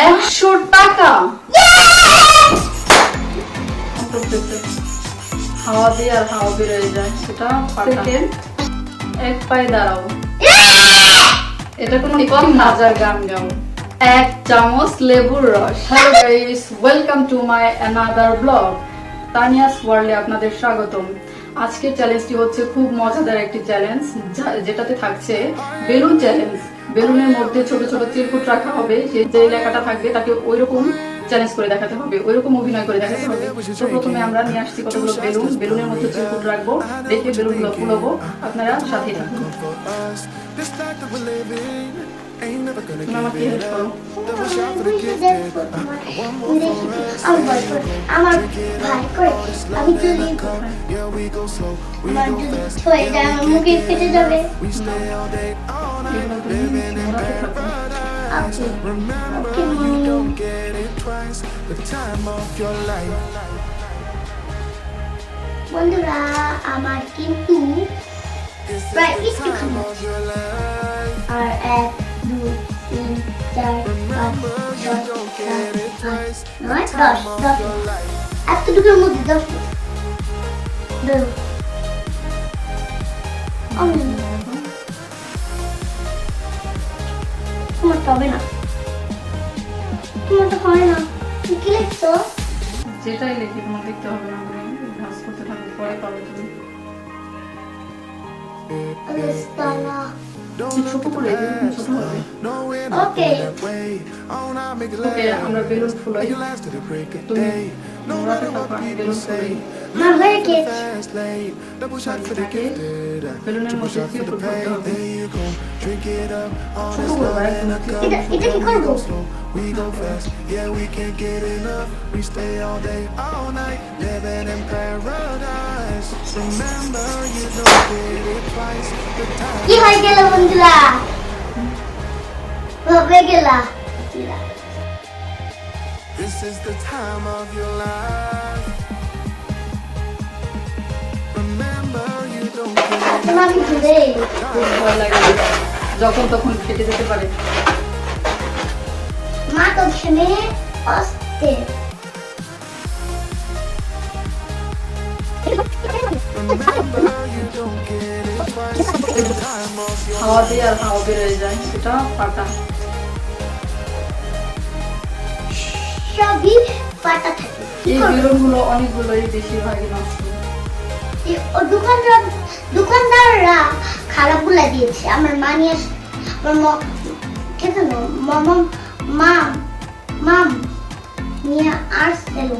100 টাকা হাওয়া দিয়ে আর হাওয়া বেরোয় যায়, সেটা এক পায়ে দাঁড়াও, এটা কোনো মজার গান গাও। 1 চামচ লেবুর রস। Hello guys, welcome to my another blog. Tania's ওয়ার্ল্ডে আপনাদের স্বাগতম। আজকের চ্যালেঞ্জটি হচ্ছে খুব মজাদার একটি চ্যালেঞ্জ, যেটাতে থাকছে বেলুন চ্যালেঞ্জ। বেলুনের মধ্যে ছোট ছোট চিরকুট রাখা হবে, যে লেখাটা থাকবে তাকে ওইরকম চ্যালেঞ্জ করে দেখাতে হবে, ওইরকম অভিনয় করে দেখাতে হবে। তো প্রথমে আমরা নিয়ে আসছি কতগুলো বেলুন, বেলুনের মধ্যে চিরকুট রাখবো, দেখে বেলুনগুলো ফুলাবো, আপনারা সাথে থাকুন। আমাকে হেল্প করো। আমার ভাই করে আমি যদি মুখে ফেটে যাবে। বন্ধুরা, আমার কিন্তু প্রায় একটু খাবো। আর 1 2 3 4 5 6 7 8 9 10 এতটুকুর মধ্যে 10 তোমার তো হবে না, তোমার তো হয় না। কি লিখছো? যেটাই লিখি তোমার দেখতে হবে না, ভাস করতে থাকবে, পরে পাবে তুমি। ছোট করে ছোট হবে। ওকে ওকে, আমরা বেলুন ফুলাই। তুমি নোরাতে থাকো, আমি বেলুন ফুলাই। আমার হয়ে গেছে। বেলুনের মধ্যে চিরকুট ভরতে হবে। ছোট করবো একদম। এটা কি করবো? কি হয়ে গেল বন্ধুরা? হয়ে গেল। This is the time of your life. Remember, you don't get তোমার কি হবে? খুব ভয় লাগে, যখন তখন ফেটে যেতে পারে। মা তো শুনে আসতে। remember, you don't get it twice. The time of your হাওয়া দিয়ে আর হাওয়া বেরোয় যায়, সেটা পাটা। সবই পাতা থাকে। কি এই করবো? বেলুনগুলো অনেকগুলোই বেশিরভাগই নষ্ট। দোকানদাররা খারাপ বলে দিয়েছে। আমার মা নিয়ে আমার কে জানো মাম নিয়ে আসছিল।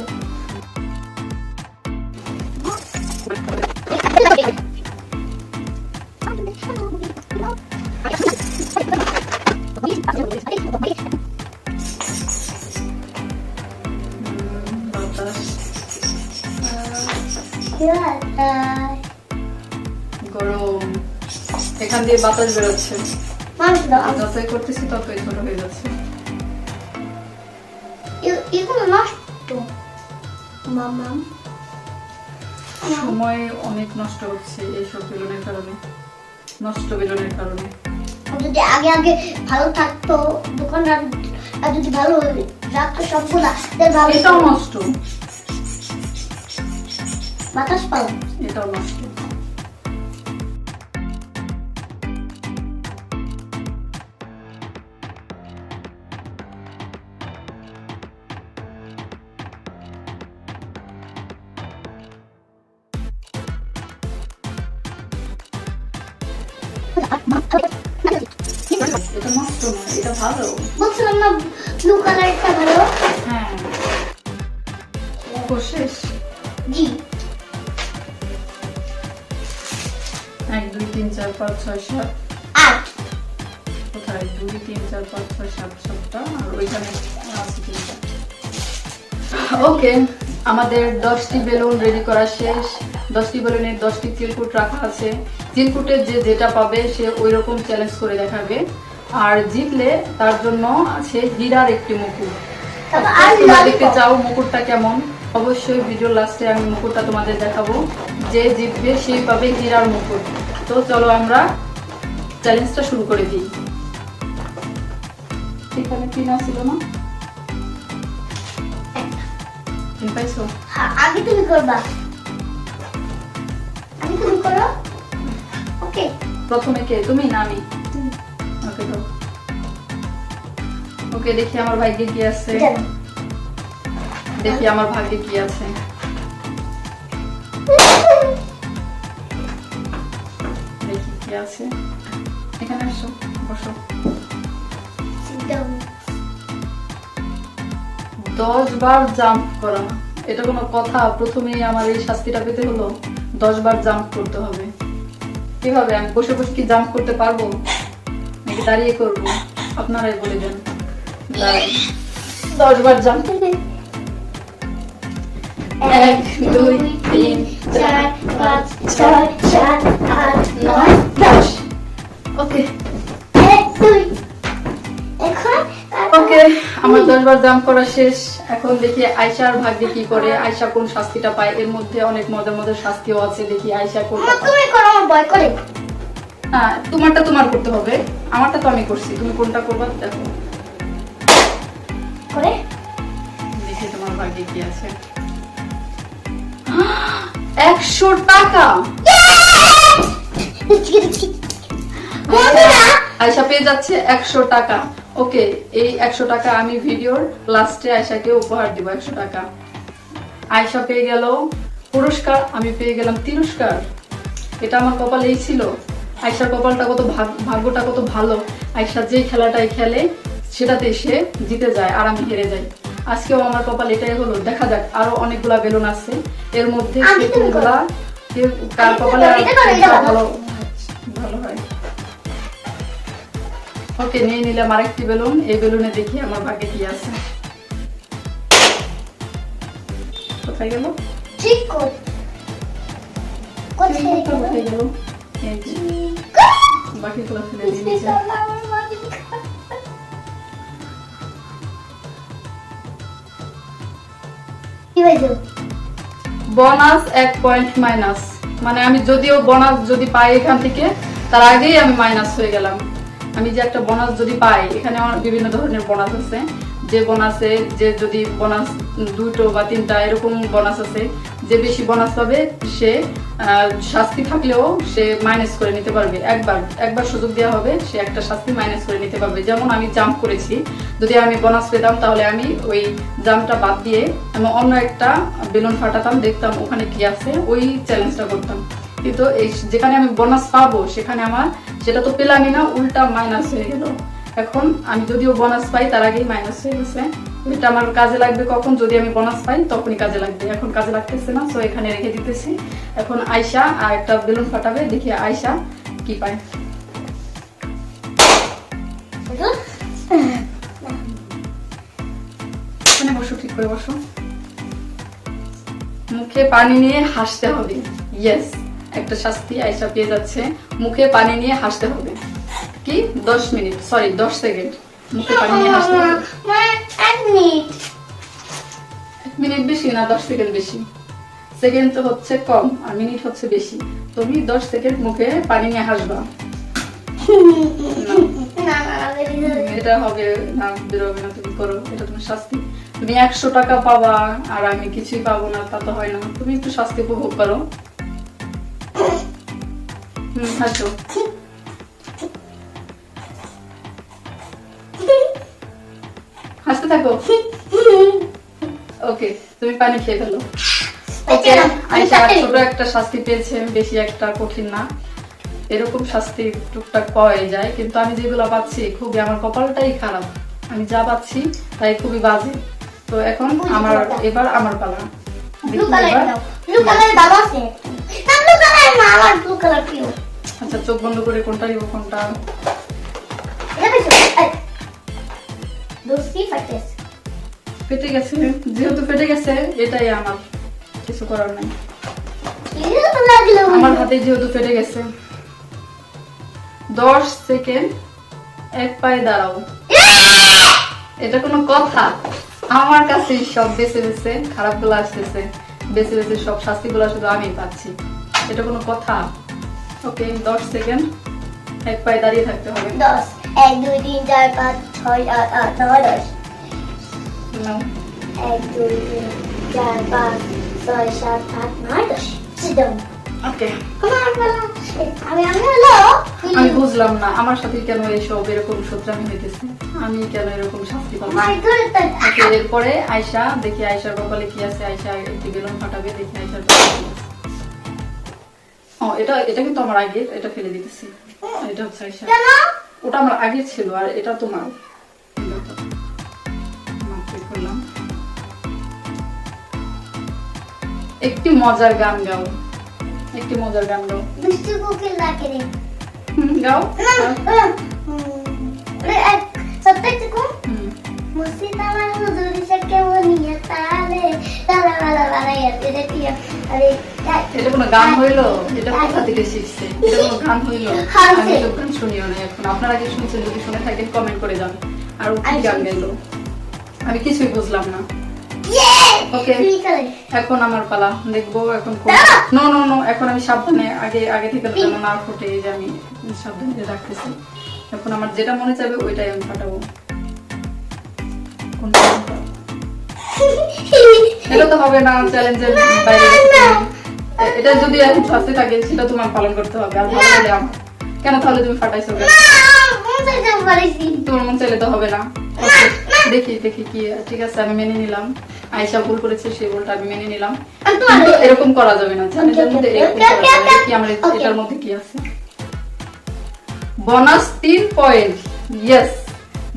বাতাস, গরম, এখান দিয়ে বাতাস বেরোচ্ছে। যতই করতেছি ততই ছোট হয়ে যাচ্ছে। এগুলো নষ্ট মামা। সময় অনেক নষ্ট হচ্ছে এইসব বেলুনের কারণে, নষ্ট বেলুনের কারণে। যদি আগে আগে ভালো থাকতো, দোকানদার যদি ভালো রাখতো সবগুলা, তাহলে এটাও নষ্ট, বাতাস পাও। এটাও নষ্ট। এটা নষ্ট না, এটা ভালো। বলছিলাম না ব্লু কালারটা ভালো। হ্যাঁ, শেষ। জি 1 2 3 4 5 6 7 8 কোথায়? 2 3 4 5 6 7 7টা, আর ওইখানে আছে 3টা। ওকে, আমাদের 10টি বেলুন রেডি করা শেষ। 10টি বেলুনে 10টি চিরকুট রাখা আছে। চিরকুটে যে যেটা পাবে সে ওইরকম চ্যালেঞ্জ করে দেখাবে, আর জিতলে তার জন্য আছে হীরার একটি মুকুট। তোমরা দেখতে চাও মুকুটটা কেমন? অবশ্যই ভিডিও লাস্টে আমি মুকুটটা তোমাদের দেখাবো। যে জিতবে সেই পাবে হীরার মুকুট। তো চলো আমরা চ্যালেঞ্জটা শুরু করে দিই। এখানে পিন ছিল না? চিন পাইছো? হ্যাঁ, আগে তুমি করবা। আগে তুমি করো। ওকে। প্রথমে কে, তুমি না আমি? ওকে তো ওকে, দেখি আমার ভাগ্যে কি আছে। জানো। দেখি আমার ভাগ্যে কি আছে। দেখি কি আছে। এখানে আসো, বসো। 10 বার জাম্প করা, এটা কোনো কথা? প্রথমেই আমার এই শাস্তিটা পেতে হলো, 10 বার জাম্প করতে হবে। কিভাবে? আমি বসে বসে কি জাম্প করতে পারবো নাকি দাঁড়িয়ে করবো? আপনারাই বলে দেন। 10 বার জাম্প। 1 2 3 4 5 6 7 8 9 10। ওকে ওকে, আমার 10 বার জাম্প করা শেষ। এখন দেখি আয়শার ভাগ্যে কি করে, আয়শা কোন শাস্তিটা পায়। এর মধ্যে অনেক মজার মজার শাস্তিও আছে, দেখি আয়শা কোনটা পায়। তুমি করো, আমার ভয় করে। হ্যাঁ, তোমারটা তোমার করতে হবে, আমারটা তো আমি করছি, তুমি কোনটা করবা দেখো। করে দেখি তোমার ভাগ্যে কি আছে। 100 টাকা। আয়শা পেয়ে যাচ্ছে 100 টাকা। ওকে, এই 100 টাকা আমি ভিডিওর লাস্টে আয়শাকে উপহার দিব। 100 টাকা আয়শা পেয়ে গেল পুরস্কার, আমি পেয়ে গেলাম তিরস্কার। এটা আমার কপালেই ছিল। আয়শার কপালটা কত, ভাগ্যটা কত ভালো। আয়শা যেই খেলাটাই খেলে সেটাতে সে জিতে যায় আর আমি হেরে যাই। আজকেও আমার কপাল এটাই হলো। দেখা যাক, আরো অনেকগুলা বেলুন আছে, এর মধ্যে কোনগুলা কার কপালে ভালো ভালো হয়। ওকে, নিয়ে নিলাম আরেকটি বেলুন। এই বেলুনে দেখি আমার ভাগ্যে কি আছে। কোথায় গেল? ঠিক কর। কোথায় কোথায় গেল? এই যে, বাকিগুলো ফেলে দিয়েছে। কি হয়েছে? বোনাস 1 পয়েন্ট মাইনাস, মানে আমি যদিও বোনাস যদি পাই এখান থেকে, তার আগেই আমি মাইনাস হয়ে গেলাম। আমি যে একটা বোনাস যদি পাই, এখানে আমার বিভিন্ন ধরনের বোনাস আছে। যে বোনাসে যে যদি বোনাস 2টো বা 3টা এরকম বোনাস আছে, যে বেশি বোনাস পাবে সে শাস্তি থাকলেও সে মাইনাস করে নিতে পারবে। একবার সুযোগ দেওয়া হবে, সে একটা শাস্তি মাইনাস করে নিতে পারবে। যেমন আমি জাম্প করেছি, যদি আমি বোনাস পেতাম তাহলে আমি ওই জাম্পটা বাদ দিয়ে আমি অন্য একটা বেলুন ফাটাতাম, দেখতাম ওখানে কি আছে, ওই চ্যালেঞ্জটা করতাম। কিন্তু এই যেখানে আমি বোনাস পাবো সেখানে আমার সেটা তো পেলামই না, উল্টা মাইনাস হয়ে গেল। এখন আমি যদিও বোনাস পাই তার আগেই মাইনাস হয়ে গেছে। এটা আমার কাজে লাগবে কখন? যদি আমি বোনাস পাই তখনই কাজে লাগবে, এখন কাজে লাগতেছে না, তো এখানে রেখে দিতেছি। এখন আয়শা আর একটা বেলুন ফাটাবে, দেখি আয়শা কি পায়। এখানে বসো, ঠিক করে বসো। মুখে পানি নিয়ে হাসতে হবে। ইয়েস, একটা শাস্তি আয়শা পেয়ে যাচ্ছে। মুখে পানি নিয়ে হাসতে হবে। কি 10 মিনিট, সরি 10 সেকেন্ড মুখে পানি নিয়ে হাসতে হবে। 1 মিনিট। 1 মিনিট বেশি না, 10 সেকেন্ড বেশি। সেকেন্ড তো হচ্ছে কম আর মিনিট হচ্ছে বেশি। তুমি 10 সেকেন্ড মুখে পানি নিয়ে হাসবা। এটা হবে না, বেরোবে না, তুমি করো, এটা তোমার শাস্তি। তুমি 100 টাকা পাবা আর আমি কিছুই পাবো না, তা তো হয় না। তুমি একটু শাস্তি উপভোগ করো। হাসো। হাসতে থাকো। ওকে, তুমি পানি খেয়ে ফেলো। ওকে, আয়শা ছোট একটা শাস্তি পেয়েছে, বেশি একটা কঠিন না। এরকম শাস্তি টুকটাক পাওয়াই যায়, কিন্তু আমি যেগুলো পাচ্ছি খুবই, আমার কপালটাই খারাপ। আমি যা পাচ্ছি তাই খুবই বাজে। তো এখন এবার আমার পালা। ব্লু কালার দাও। ব্লু কালার দাও আছে। না, ব্লু কালার না, আমার ব্লু কালার প্রিয়। আচ্ছা, চোখ বন্ধ করে কোনটা নিব, কোনটা? এটা বেশি। দোস্তি ফাটেস। ফেটে গেছে, যেহেতু ফেটে গেছে এটাই আমার, কিছু করার নাই। এটা লাগলো আমার হাতে যেহেতু ফেটে গেছে। 10 সেকেন্ড এক পায়ে দাঁড়াও। এটা কোনো কথা? আমার কাছে সব বেছে বেছে খারাপ গুলো আসতেছে, বেছে বেছে সব শাস্তি গুলো শুধু আমি পাচ্ছি। এটা কোনো কথা? ওকে, 10 সেকেন্ড এক পায়ে দাঁড়িয়ে থাকতে হবে। 10 1 2 3 4 5 6 7 8 9 10 নাও। 1 2 3 4, 5, 6, 7, 8, 9, 10. Sit down. Okay Come on, Bella. আমি হলো আমি বুঝলাম না আমার সাথে কেন এইসব এরকম সূত্রামি হইতেছে, আমি কেন এরকম শাস্তি পাবো। মাই গড ওকে, এরপরে আয়শা, দেখি আয়শার কপালে কি আছে। আয়শা একটি বেলুন ফাটাবে, দেখি আয়শার কপালে কি আছে। ও এটা এটা কিন্তু আমার আগের, এটা ফেলে দিতেছি। এটা হচ্ছে আয়শা, কেন ওটা আমার আগের ছিল আর এটা তোমার। মাপে করলাম। একটি মজার গান গাও, একটি মজার গান গাও। মিষ্টি কোকিল ডাকে রে গাও। সত্যি কোন হুম। মুসিত আমার হুজুরি সে কেমন নিয়ে তালে তালা বালা বালা এটা কি আরে এটা কোনো গান হইলো? এটা কোথা থেকে শিখছে? এটা কোনো গান হইলো? আমি তো গান শুনিও না এখন। আপনারা কি শুনছেন? যদি শুনে থাকেন কমেন্ট করে যান। আর ও কি গান গাইলো আমি কিছুই বুঝলাম না। ওকে, এখন আমার পালা, দেখবো এখন। নো নো নো, এখন আমি সাবধানে আগে থেকে যেন না ফুটে, এই যে আমি সাবধানে রাখতেছি। এখন আমার যেটা মনে চাইবে ওইটাই আমি ফাটাবো। কোনটা? এটা তো হবে না, চ্যালেঞ্জের বাইরে গেছে। এটা যদি এখন শাস্তি থাকে সেটা তোমার পালন করতে হবে, আর ভালো হলে আমার। কেন তাহলে তুমি ফাটাইছো কেন? তোমার মন চাইলে তো হবে না। Okay, দেখি দেখি কি। ঠিক আছে, আমি মেনে নিলাম। আয়েশা ভুল করেছে, সেই ভুলটা আমি মেনে নিলাম। কিন্তু এরকম করা যাবে না, চ্যালেঞ্জের মধ্যে এরকম করা যাবে না। দেখি আমরা এটার মধ্যে কি আছে। Bonus 3 point. Yes,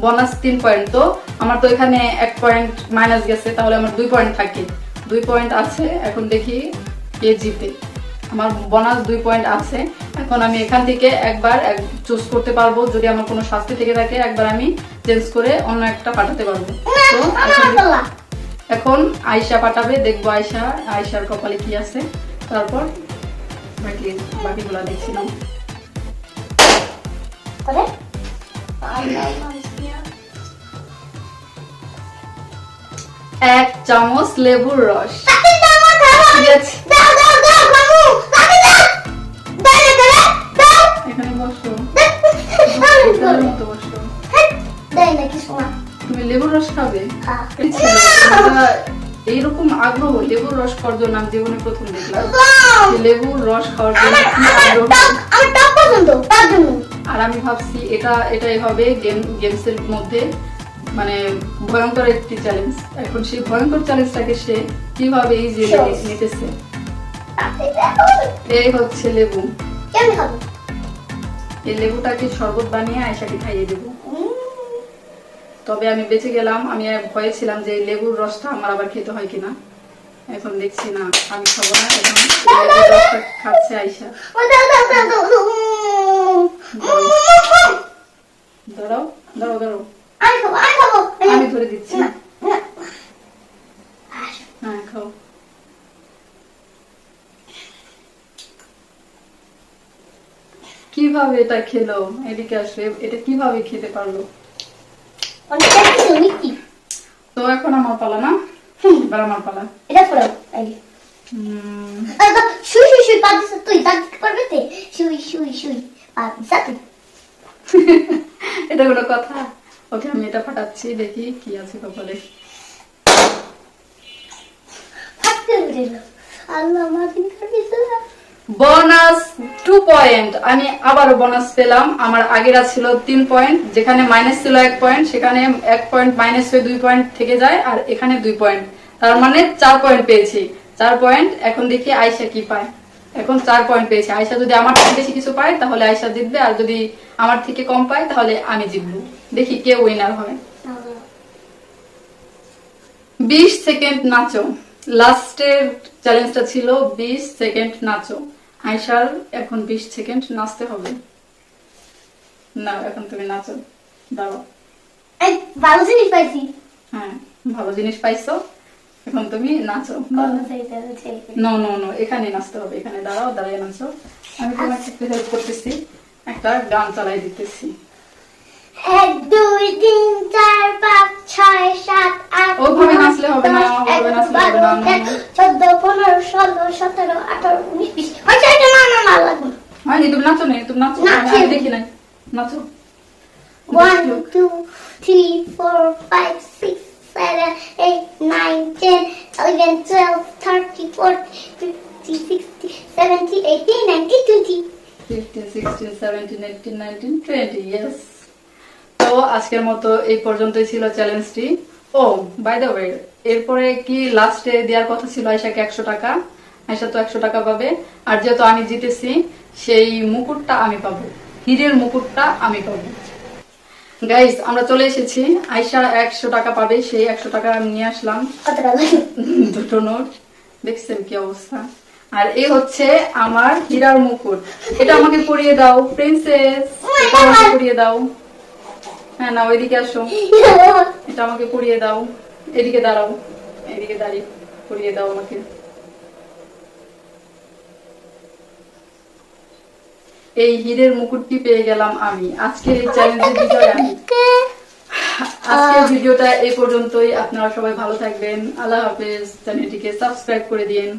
bonus 3 point. তো আমার তো এখানে 1 পয়েন্ট মাইনাস গেছে, তাহলে আমার 2 পয়েন্ট থাকে। 2 পয়েন্ট আছে। এখন দেখি কে জিতে। আমার বোনাস 2 পয়েন্ট আছে। এখন আমি এখান থেকে একবার চুজ করতে পারবো, যদি আমার কোনো শাস্তি থেকে থাকে একবার আমি চেঞ্জ করে অন্য একটা পাঠাতে পারবো। তো এখন আয়শা পাঠাবে, দেখবো আয়শার কপালে কি আছে। তারপর বাকিগুলা দেখছিলাম। এক চামচ লেবুর রস। ঠিক আছে, এখানে বসো, এখানের মতো বসো। তুমি লেবুর রস খাবে? এইরকম আগ্রহ লেবুর রস খাওয়ার জন্য আমি জীবনে প্রথম দেখলাম। লেবুর রস খাওয়ার জন্য কি আগ্রহ। আর আমি ভাবছি এটাই হবে গেমস এর মধ্যে মানে ভয়ঙ্কর একটি চ্যালেঞ্জ। এখন সেই ভয়ঙ্কর চ্যালেঞ্জটাকে সে কিভাবে ইজি নিতেছে। এই হচ্ছে লেবু। এই লেবুটাকে শরবত বানিয়ে আয়শাকে খাইয়ে দেবো। তবে আমি বেঁচে গেলাম। আমি ভয়ে ছিলাম যে লেবুর রসটা আমার আবার খেতে হয় কিনা। এখন দেখছি না, আমি খাবো না। এখন লেবুর রসটা খাচ্ছে আয়শা। দাঁড়াও দাঁড়াও দাঁড়াও, আমি ধরে দিচ্ছি। হ্যাঁ, খাও। কিভাবে এটা খেলো? এদিকে আসলে এটা কিভাবে খেতে পারলো? তো এখন আমার পালা না? এবার আমার পালা। এটা কোনো কথা? ওকে, আমি এটা ফাটাচ্ছি, দেখি কি আছে কপালে। Bonus 2 point. আমি আবারও বোনাস পেলাম। আমার আগেরা ছিল 3 পয়েন্ট, যেখানে মাইনাস ছিল 1 পয়েন্ট, সেখানে 1 পয়েন্ট মাইনাস হয়ে 2 পয়েন্ট থেকে যায়, আর এখানে 2 পয়েন্ট, তার মানে 4 পয়েন্ট পেয়েছি। 4 পয়েন্ট। এখন দেখি আয়শা কি পায়। এখন 4 পয়েন্ট পেয়েছি। আয়শা যদি আমার থেকে বেশি কিছু পায় তাহলে আয়শা জিতবে, আর যদি আমার থেকে কম পায় তাহলে আমি জিতবো। দেখি কে উইনার হয়। 20 সেকেন্ড নাচো। লাস্টের চ্যালেঞ্জটা ছিল 20 সেকেন্ড নাচো। আয়শার এখন 20 সেকেন্ড নাচতে হবে। না, এখন তুমি নাচো। দাঁড়াও। ভালো জিনিস পাইছি। হ্যাঁ, ভালো জিনিস পাইছো। এখন তুমি নাচো। নো নো নো, এখানে নাচতে হবে। এখানে দাঁড়াও, দাঁড়িয়ে নাচো। আমি তোমাকে একটু হেল্প করতেছি, একটা গান চালাই দিতেছি। 1 2 3 4 5 6 7 8 ওভাবে নাচলে হবে না, ওভাবে নাচলে হবে না। 14 15 16 17 18 19 20 আচ্ছা এটা না না না লাগবে। হয়নি, তুমি নাচো না, তুমি নাচো। আমি দেখি নাই, নাচো। 1 2 3 4 5 6 7, 8, 9, 10, 11, 12, 13, 14, 15, 16, 17, 18, 19, 20. 15, 16, 17, 18, 19, 20, yes. তো আজকের মতো এই পর্যন্তই ছিল চ্যালেঞ্জটি। ও বাই দ্য ওয়ে, এরপরে কি লাস্টে দেওয়ার কথা ছিল আয়শাকে 100 টাকা। আয়শা তো 100 টাকা পাবে, আর যেহেতু আমি জিতেছি সেই মুকুটটা আমি পাবো, হীরের মুকুটটা আমি পাবো। গাইস, আমরা চলে এসেছি। আয়শা 100 টাকা পাবে, সেই 100 টাকা আমি নিয়ে আসলাম। কত টাকা? দুটো নোট, দেখছেন কি অবস্থা। আর এই হচ্ছে আমার হীরার মুকুট, এটা আমাকে পরিয়ে দাও প্রিন্সেস, এটা আমাকে পরিয়ে দাও। হ্যাঁ না, ওইদিকে আসো, এটা আমাকে পরিয়ে দাও। এদিকে দাঁড়াও, এদিকে দাঁড়িয়ে পরিয়ে দাও আমাকে। এই হীরের মুকুটটি পেয়ে গেলাম আমি। আজকের এই চ্যালেঞ্জের বিজয় আমি। আজকের ভিডিওটা এই পর্যন্তই। আপনারা সবাই ভালো থাকবেন। আল্লাহ হাফেজ। চ্যানেলটিকে সাবস্ক্রাইব করে দিন।